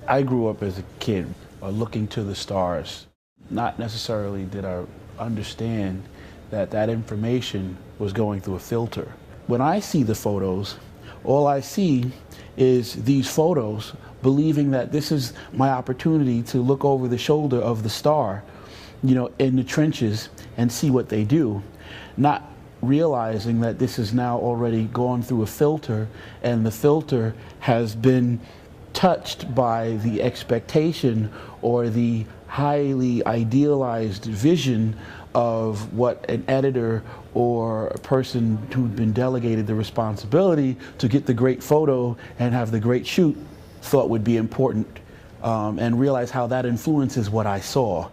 I grew up as a kid looking to the stars. Not necessarily did I understand that that information was going through a filter. When I see the photos, all I see is these photos, believing that this is my opportunity to look over the shoulder of the star, you know, in the trenches and see what they do, not realizing that this is now already gone through a filter, and the filter has been touched by the expectation or the highly idealized vision of what an editor or a person who'd been delegated the responsibility to get the great photo and have the great shoot thought would be important, and realize how that influences what I saw.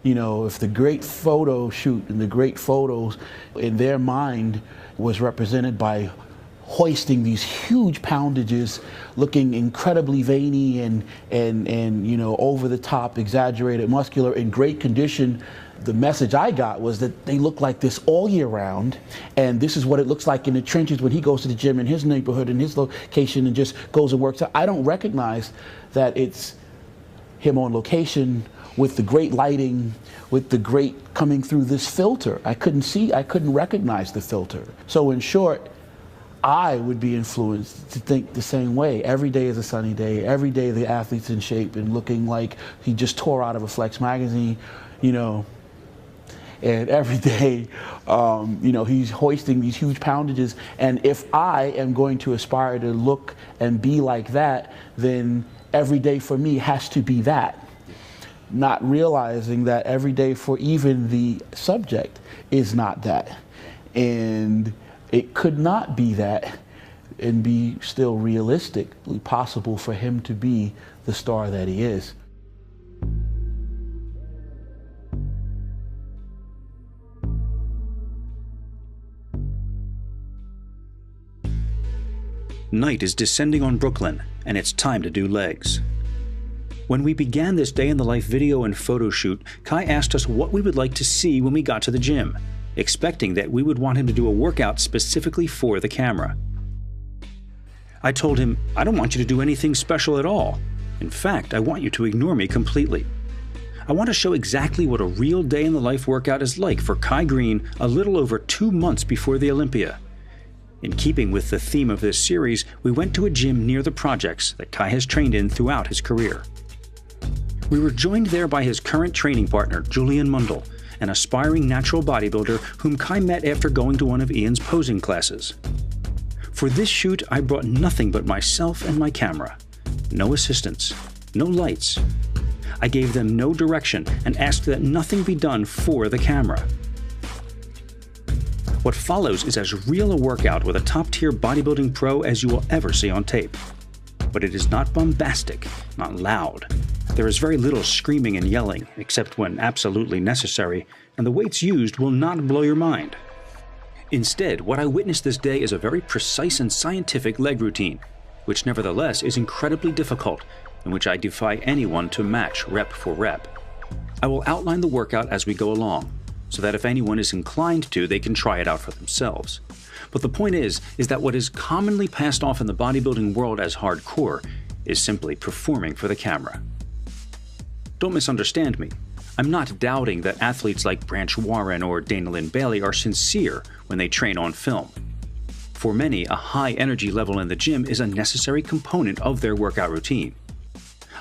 You know, if the great photo shoot and the great photos in their mind was represented by hoisting these huge poundages, looking incredibly veiny and you know, over the top, exaggerated, muscular, in great condition, the message I got was that they look like this all year round, and this is what it looks like in the trenches when he goes to the gym in his neighborhood, in his location, and just goes and works out. I don't recognize that it's him on location with the great lighting, with the great coming through this filter. I couldn't recognize the filter. So in short, I would be influenced to think the same way. Every day is a sunny day. Every day the athlete's in shape and looking like he just tore out of a Flex magazine, you know. And every day, you know, he's hoisting these huge poundages. And if I am going to aspire to look and be like that, then every day for me has to be that. Not realizing that every day for even the subject is not that. And it could not be that and be still realistically possible for him to be the star that he is. Night is descending on Brooklyn, and it's time to do legs. When we began this day in the life video and photo shoot, Kai asked us what we would like to see when we got to the gym, expecting that we would want him to do a workout specifically for the camera. I told him, I don't want you to do anything special at all. In fact, I want you to ignore me completely. I want to show exactly what a real day in the life workout is like for Kai Greene a little over 2 months before the Olympia. In keeping with the theme of this series, we went to a gym near the projects that Kai has trained in throughout his career. We were joined there by his current training partner, Julian Mundell, an aspiring natural bodybuilder whom Kai met after going to one of Ian's posing classes. For this shoot, I brought nothing but myself and my camera. No assistants, no lights. I gave them no direction and asked that nothing be done for the camera. What follows is as real a workout with a top-tier bodybuilding pro as you will ever see on tape. But it is not bombastic, not loud. There is very little screaming and yelling, except when absolutely necessary, and the weights used will not blow your mind. Instead, what I witnessed this day is a very precise and scientific leg routine, which nevertheless is incredibly difficult, and which I defy anyone to match rep for rep. I will outline the workout as we go along, so that if anyone is inclined to, they can try it out for themselves. But the point is that what is commonly passed off in the bodybuilding world as hardcore is simply performing for the camera. Don't misunderstand me. I'm not doubting that athletes like Branch Warren or Dana Lynn Bailey are sincere when they train on film. For many, a high energy level in the gym is a necessary component of their workout routine.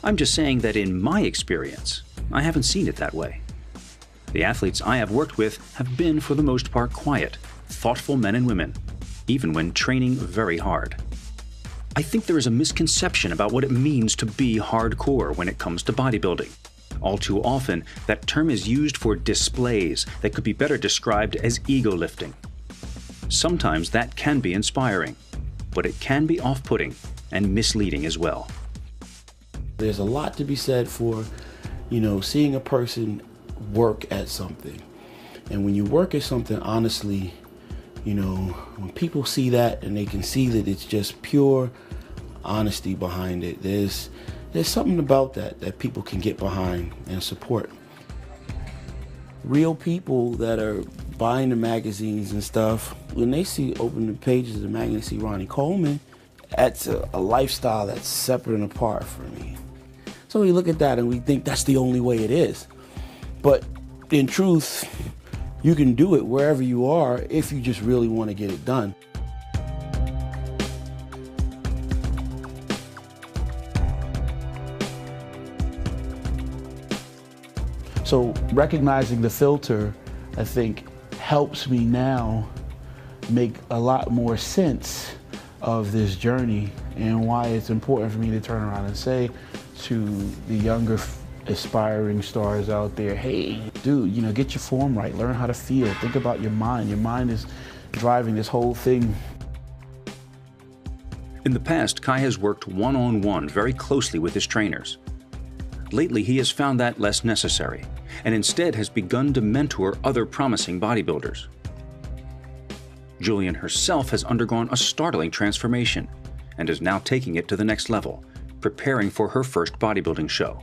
I'm just saying that in my experience, I haven't seen it that way. The athletes I have worked with have been, for the most part, quiet, thoughtful men and women, even when training very hard. I think there is a misconception about what it means to be hardcore when it comes to bodybuilding. All too often, that term is used for displays that could be better described as ego lifting. Sometimes that can be inspiring, but it can be off-putting and misleading as well. There's a lot to be said for, you know, seeing a person work at something. And when you work at something honestly, you know, when people see that and they can see that it's just pure honesty behind it, there's something about that people can get behind and support. Real people that are buying the magazines and stuff, when they open the pages of the magazine and see Ronnie Coleman, that's a lifestyle that's separate and apart from me. So we look at that and we think that's the only way it is. But in truth, you can do it wherever you are if you just really want to get it done. So recognizing the filter, I think, helps me now make a lot more sense of this journey and why it's important for me to turn around and say to the younger aspiring stars out there, hey, dude, you know, get your form right, learn how to feel, think about your mind. Your mind is driving this whole thing. In the past, Kai has worked one-on-one very closely with his trainers. Lately, he has found that less necessary, and instead has begun to mentor other promising bodybuilders. Julian herself has undergone a startling transformation and is now taking it to the next level, preparing for her first bodybuilding show.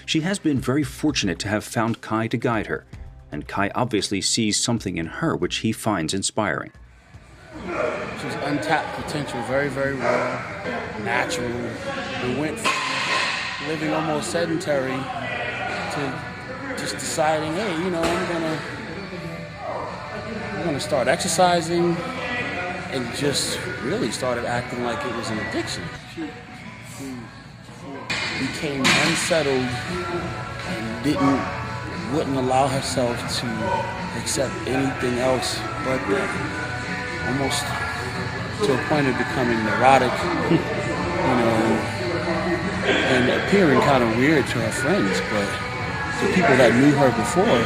She has been very fortunate to have found Kai to guide her, and Kai obviously sees something in her which he finds inspiring. She's untapped potential, very, very well, natural. We went from living almost sedentary to just deciding, hey, you know, I'm gonna start exercising, and just really started acting like it was an addiction. She became unsettled and wouldn't allow herself to accept anything else but that. Almost to a point of becoming neurotic, you know, and appearing kind of weird to her friends, but to people that knew her before.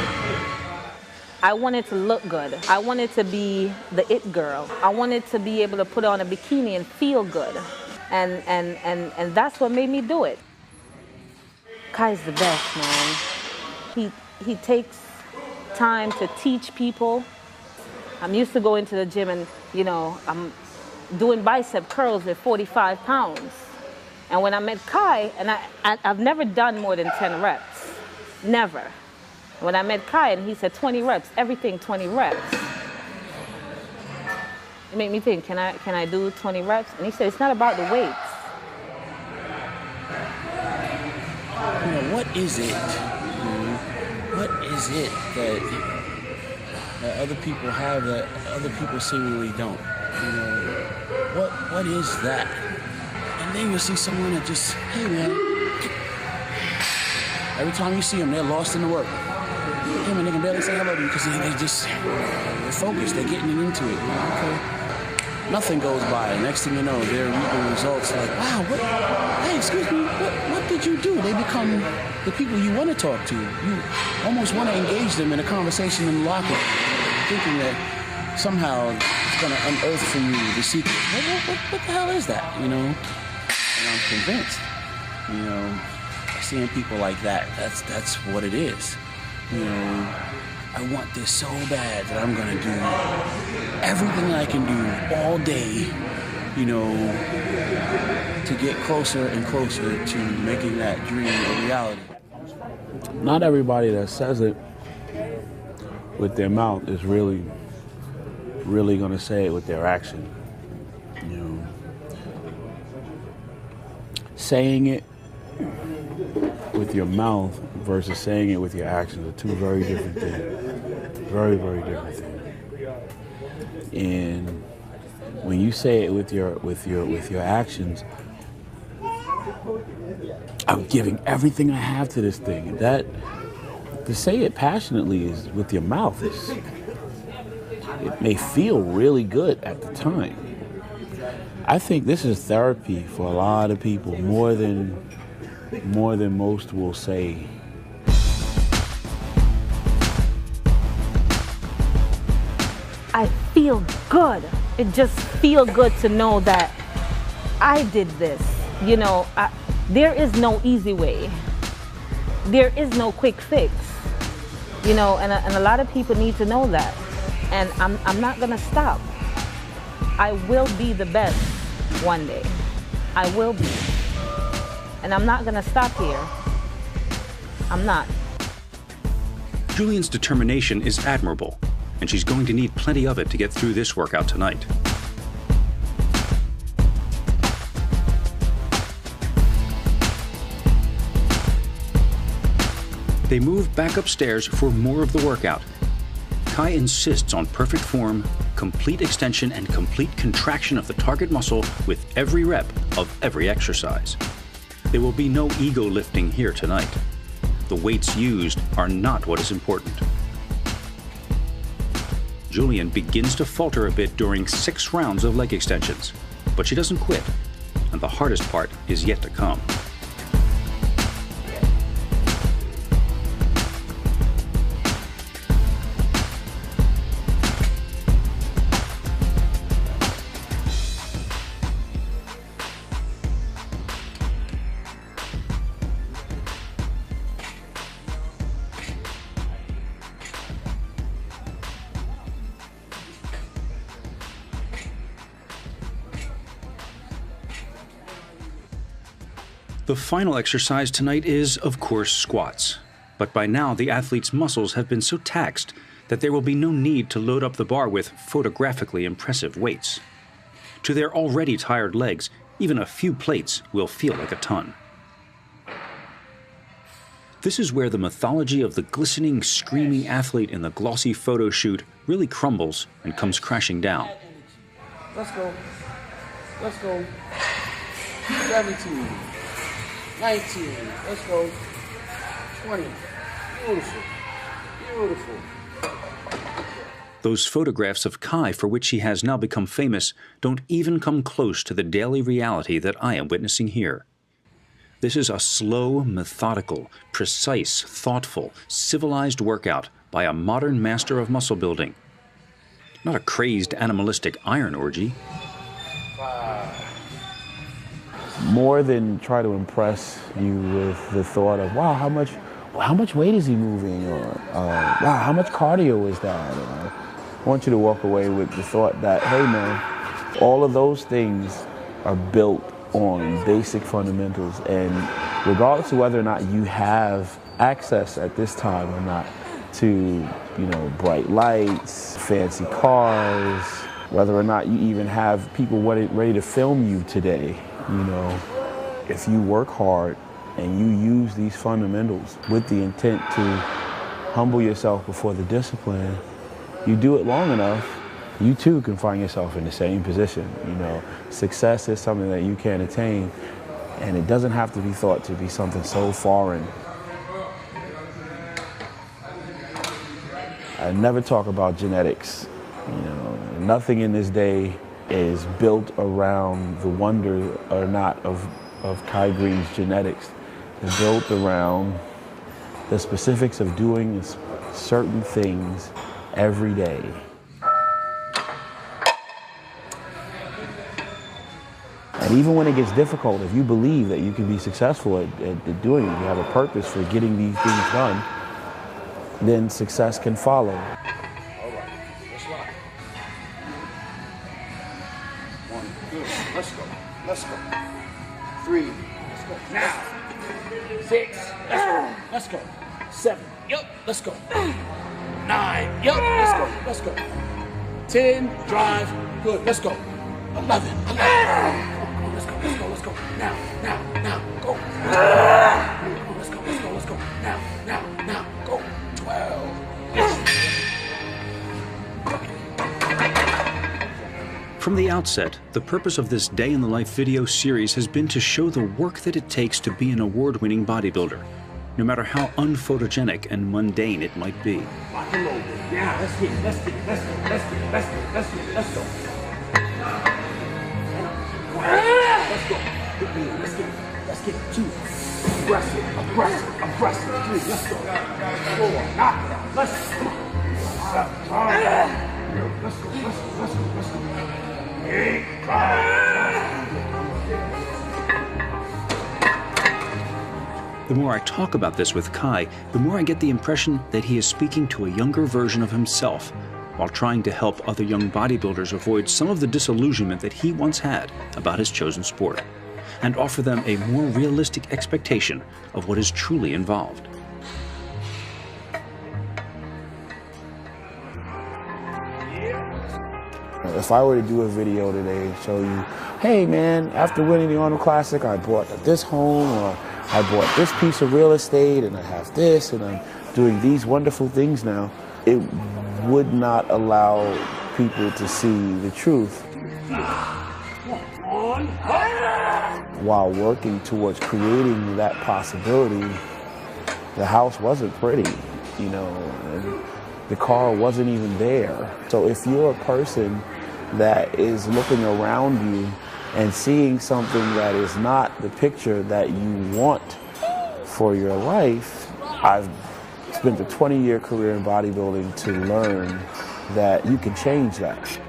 I wanted to look good. I wanted to be the it girl. I wanted to be able to put on a bikini and feel good. And that's what made me do it. Kai's the best, man. He takes time to teach people. I'm used to going to the gym and, you know, I'm doing bicep curls with 45 pounds. And when I met Kai, and I've never done more than 10 reps. Never. When I met Kai and he said 20 reps, everything 20 reps. It made me think, can I do 20 reps? And he said, it's not about the weights. You know, what is it? What is it that other people have that other people seemingly don't? You know, what is that? And then you'll see someone that just, hey man, every time you see them, they're lost in the work. Hey man, they can barely say hello to you because they're focused, they're getting into it. You know, okay. Nothing goes by. Next thing you know, they're reaping results like, wow, hey, excuse me, what did you do? They become the people you want to talk to. You almost want to engage them in a conversation in the locker, thinking that somehow it's going to unearth for you the secret. What the hell is that, you know? And I'm convinced, you know, seeing people like that, that's what it is. You know, I want this so bad that I'm gonna do everything I can do all day, you know, to get closer and closer to making that dream a reality. Not everybody that says it with their mouth is really gonna say it with their action. You know, saying it with your mouth versus saying it with your actions are two very different things. Very, very different things. And when you say it with your actions, I'm giving everything I have to this thing. That to say it passionately is with your mouth it may feel really good at the time. I think this is therapy for a lot of people, more than most will say. I feel good. It just feels good to know that I did this. You know, there is no easy way. There is no quick fix. You know, and a lot of people need to know that. And I'm not gonna stop. I will be the best one day. I will be. And I'm not gonna stop here. I'm not. Julian's determination is admirable, and she's going to need plenty of it to get through this workout tonight. They move back upstairs for more of the workout. Kai insists on perfect form, complete extension, and complete contraction of the target muscle with every rep of every exercise. There will be no ego lifting here tonight. The weights used are not what is important. Julian begins to falter a bit during 6 rounds of leg extensions, but she doesn't quit, and the hardest part is yet to come. The final exercise tonight is, of course, squats. But by now, the athlete's muscles have been so taxed that there will be no need to load up the bar with photographically impressive weights. To their already tired legs, even a few plates will feel like a ton. This is where the mythology of the glistening, screaming athlete in the glossy photo shoot really crumbles and comes crashing down. Let's go. Let's go. 17. 19. Let's go. 20. Beautiful. Beautiful. Those photographs of Kai, for which he has now become famous, don't even come close to the daily reality that I am witnessing here. This is a slow, methodical, precise, thoughtful, civilized workout by a modern master of muscle building. Not a crazed, animalistic iron orgy. More than try to impress you with the thought of, wow, how much weight is he moving? Or, wow, how much cardio is that? Or, I want you to walk away with the thought that, hey man, all of those things are built on basic fundamentals, and regardless of whether or not you have access at this time or not to, bright lights, fancy cars, whether or not you even have people ready to film you today, if you work hard and you use these fundamentals with the intent to humble yourself before the discipline, you do it long enough, you too can find yourself in the same position. Success is something that you can attain, and it doesn't have to be thought to be something so foreign. I never talk about genetics. Nothing in this day is built around the wonder or not of Kai Greene's genetics. It's built around the specifics of doing certain things every day. And even when it gets difficult, if you believe that you can be successful at doing it, you have a purpose for getting these things done, then success can follow. All right, let's rock. 1, good. Let's go. Let's go. 3. Let's go. Now. 6. Let's go. Let's go. 7. Yep. Let's go. 9. Yep. Let's go. Let's go. 10. Drive. Good. Let's go. 11. Let's go. Let's go. Let's go. Now. Go. Let's go. Let's go. Let's go. Now. Go. 12. From the outset, the purpose of this Day in the Life video series has been to show the work that it takes to be an award-winning bodybuilder, no matter how unphotogenic and mundane it might be. Lock and load. Yeah, let's go. Let's get 2. Aggressive. 3. Let's go. 4. Knock it out. Let's go. Let's go. 8. The more I talk about this with Kai, the more I get the impression that he is speaking to a younger version of himself, while trying to help other young bodybuilders avoid some of the disillusionment that he once had about his chosen sport, and offer them a more realistic expectation of what is truly involved. If I were to do a video today and show you, hey man, after winning the Arnold Classic, I bought this home, or I bought this piece of real estate and I have this and I'm doing these wonderful things now, it would not allow people to see the truth. While working towards creating that possibility, the house wasn't pretty, you know, and the car wasn't even there. So if you're a person that is looking around you and seeing something that is not the picture that you want for your life, I've spent a 20-year career in bodybuilding to learn that you can change that.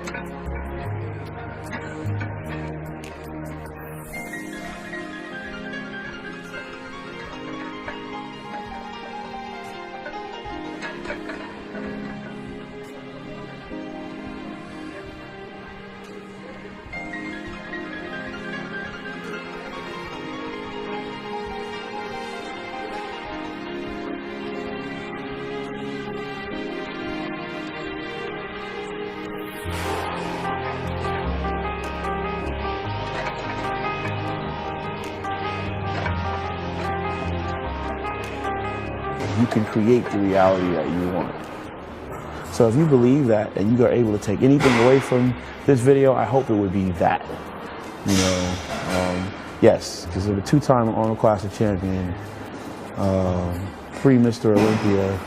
You can create the reality that you want. So if you believe that and you are able to take anything away from this video, I hope it would be that. You know, yes, because of a two-time Arnold Classic champion, pre-Mr. Olympia,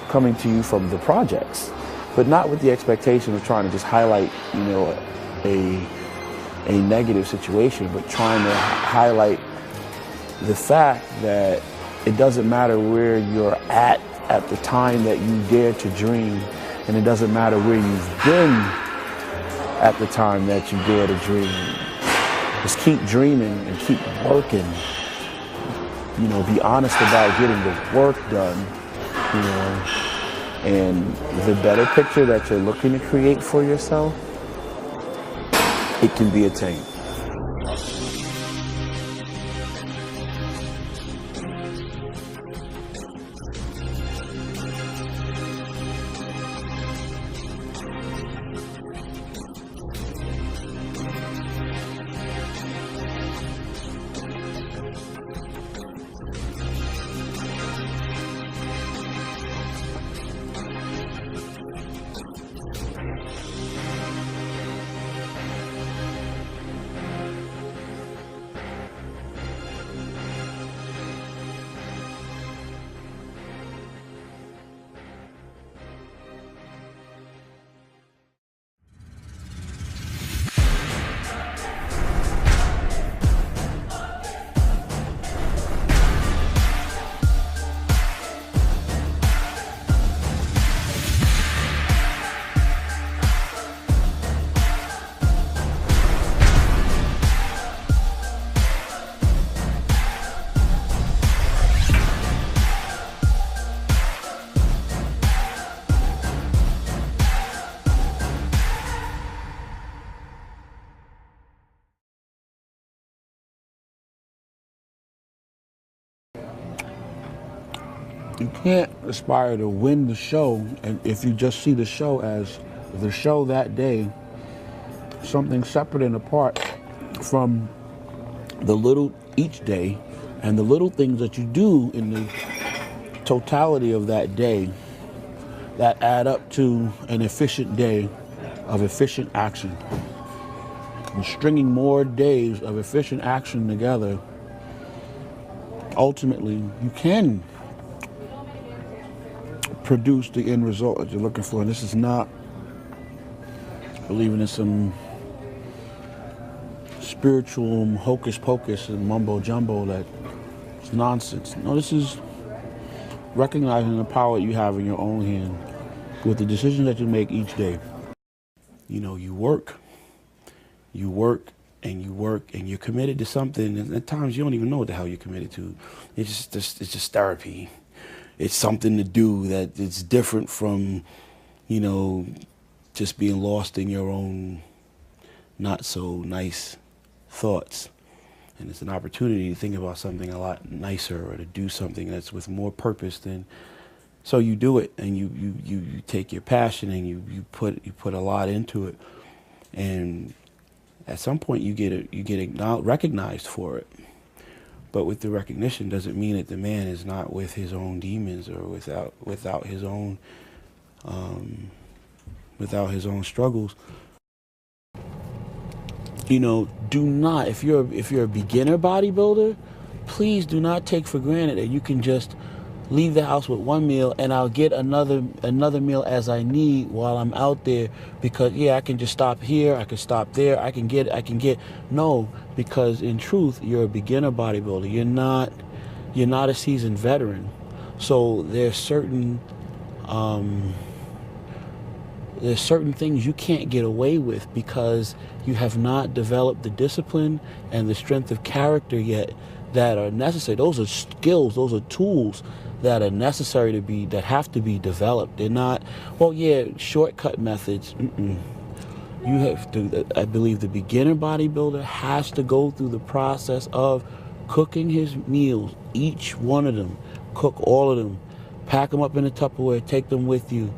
coming to you from the projects, but not with the expectation of trying to just highlight, you know, a negative situation, but trying to highlight the fact that it doesn't matter where you're at the time that you dare to dream, and it doesn't matter where you've been at the time that you dare to dream. Just keep dreaming and keep working. You know, be honest about getting the work done, you know, and the better picture that you're looking to create for yourself, it can be attained. You can't aspire to win the show, and if you just see the show as the show that day, something separate and apart from the little each day and the little things that you do in the totality of that day that add up to an efficient day of efficient action. And stringing more days of efficient action together, ultimately you can produce the end result that you're looking for. And this is not believing in some spiritual hocus pocus and mumbo jumbo that it's nonsense. No, this is recognizing the power you have in your own hand with the decisions that you make each day. You know, you work and you're committed to something, and at times you don't even know what the hell you're committed to. It's just therapy. It's something to do that it's different from, you know, just being lost in your own not so nice thoughts. And it's an opportunity to think about something a lot nicer or to do something that's with more purpose than. So you do it, and you take your passion and you put a lot into it, and at some point you get recognized for it. But with the recognition doesn't mean that the man is not with his own demons or without his own struggles. You know, do not, if you're a beginner bodybuilder, please do not take for granted that you can just leave the house with one meal and I'll get another meal as I need while I'm out there, because yeah, I can just stop here, I can stop there, I can get no, because in truth you're a beginner bodybuilder. You're not a seasoned veteran. So there's certain things you can't get away with because you have not developed the discipline and the strength of character yet that are necessary. Those are skills, those are tools that are necessary that have to be developed. They're not, well, yeah, shortcut methods. You have to, I believe the beginner bodybuilder has to go through the process of cooking his meals, each one of them, cook all of them, pack them up in a Tupperware, take them with you,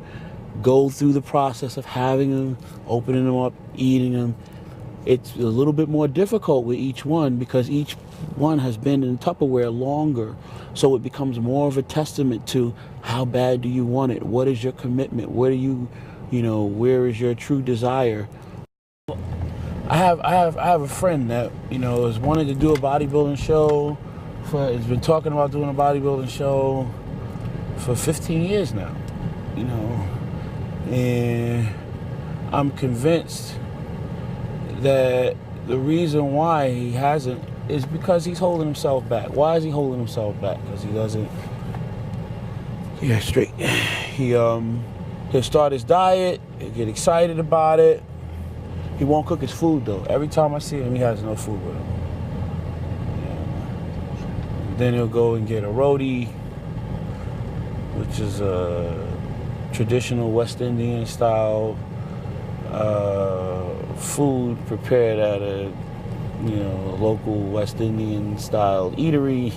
go through the process of having them, opening them up, eating them. It's a little bit more difficult with each one because each one has been in Tupperware longer. So it becomes more of a testament to how bad do you want it? What is your commitment? Where is your true desire? I have a friend that, has wanted to do a bodybuilding show has been talking about doing a bodybuilding show for 15 years now, and I'm convinced that the reason why he hasn't is because he's holding himself back. Why is he holding himself back? Because he doesn't, he'll start his diet, he'll get excited about it. He won't cook his food though. Every time I see him, he has no food with him. Then he'll go and get a roti, which is a traditional West Indian style food prepared at a local West Indian style eatery.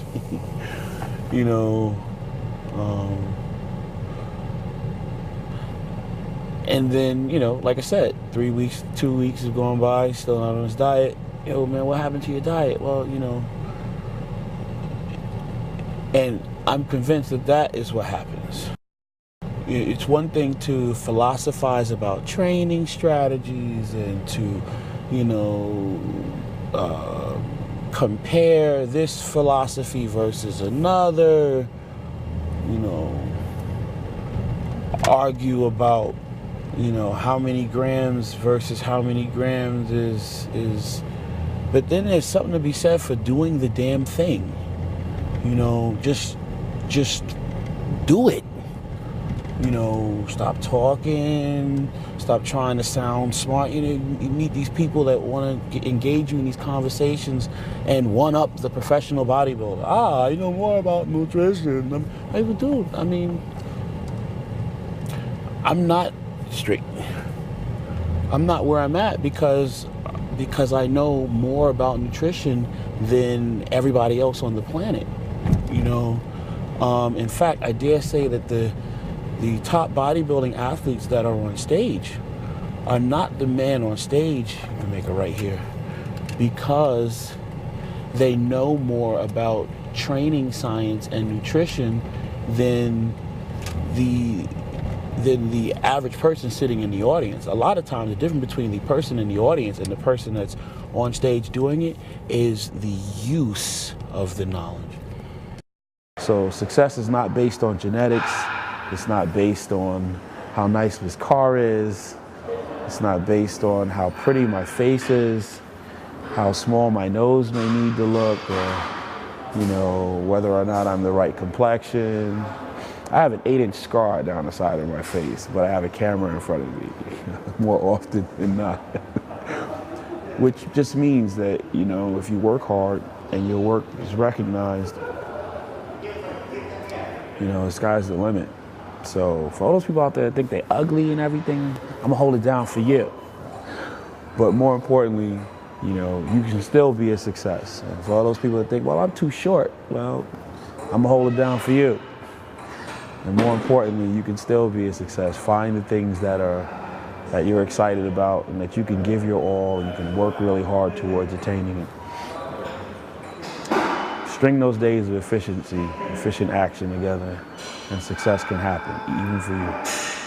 And then, like I said, 3 weeks, 2 weeks is going by, still not on his diet. Yo, man, what happened to your diet? Well, and I'm convinced that is what happens. It's one thing to philosophize about training strategies and to, compare this philosophy versus another, argue about, how many grams versus how many grams is, but then there's something to be said for doing the damn thing. Just do it. Stop talking, stop trying to sound smart. You meet these people that want to engage you in these conversations and one up the professional bodybuilder. I know more about nutrition. I'm not straight. I'm not where I'm at because I know more about nutrition than everybody else on the planet. In fact, I dare say that the top bodybuilding athletes that are on stage are not the man on stage, you can make it right here, because they know more about training science and nutrition than the average person sitting in the audience. A lot of times the difference between the person in the audience and the person that's on stage doing it is the use of the knowledge. So success is not based on genetics. It's not based on how nice this car is. It's not based on how pretty my face is, how small my nose may need to look, or, whether or not I'm the right complexion. I have an 8-inch scar down the side of my face, but I have a camera in front of me more often than not. Which just means that, if you work hard and your work is recognized, the sky's the limit. So for all those people out there that think they're ugly and everything, I'm gonna hold it down for you. But more importantly, you can still be a success. And for all those people that think, well, I'm too short, well, I'm gonna hold it down for you. And more importantly, you can still be a success. Find the things that you're excited about and that you can give your all and you can work really hard towards attaining it. String those days of efficiency, efficient action together, and success can happen, even for you.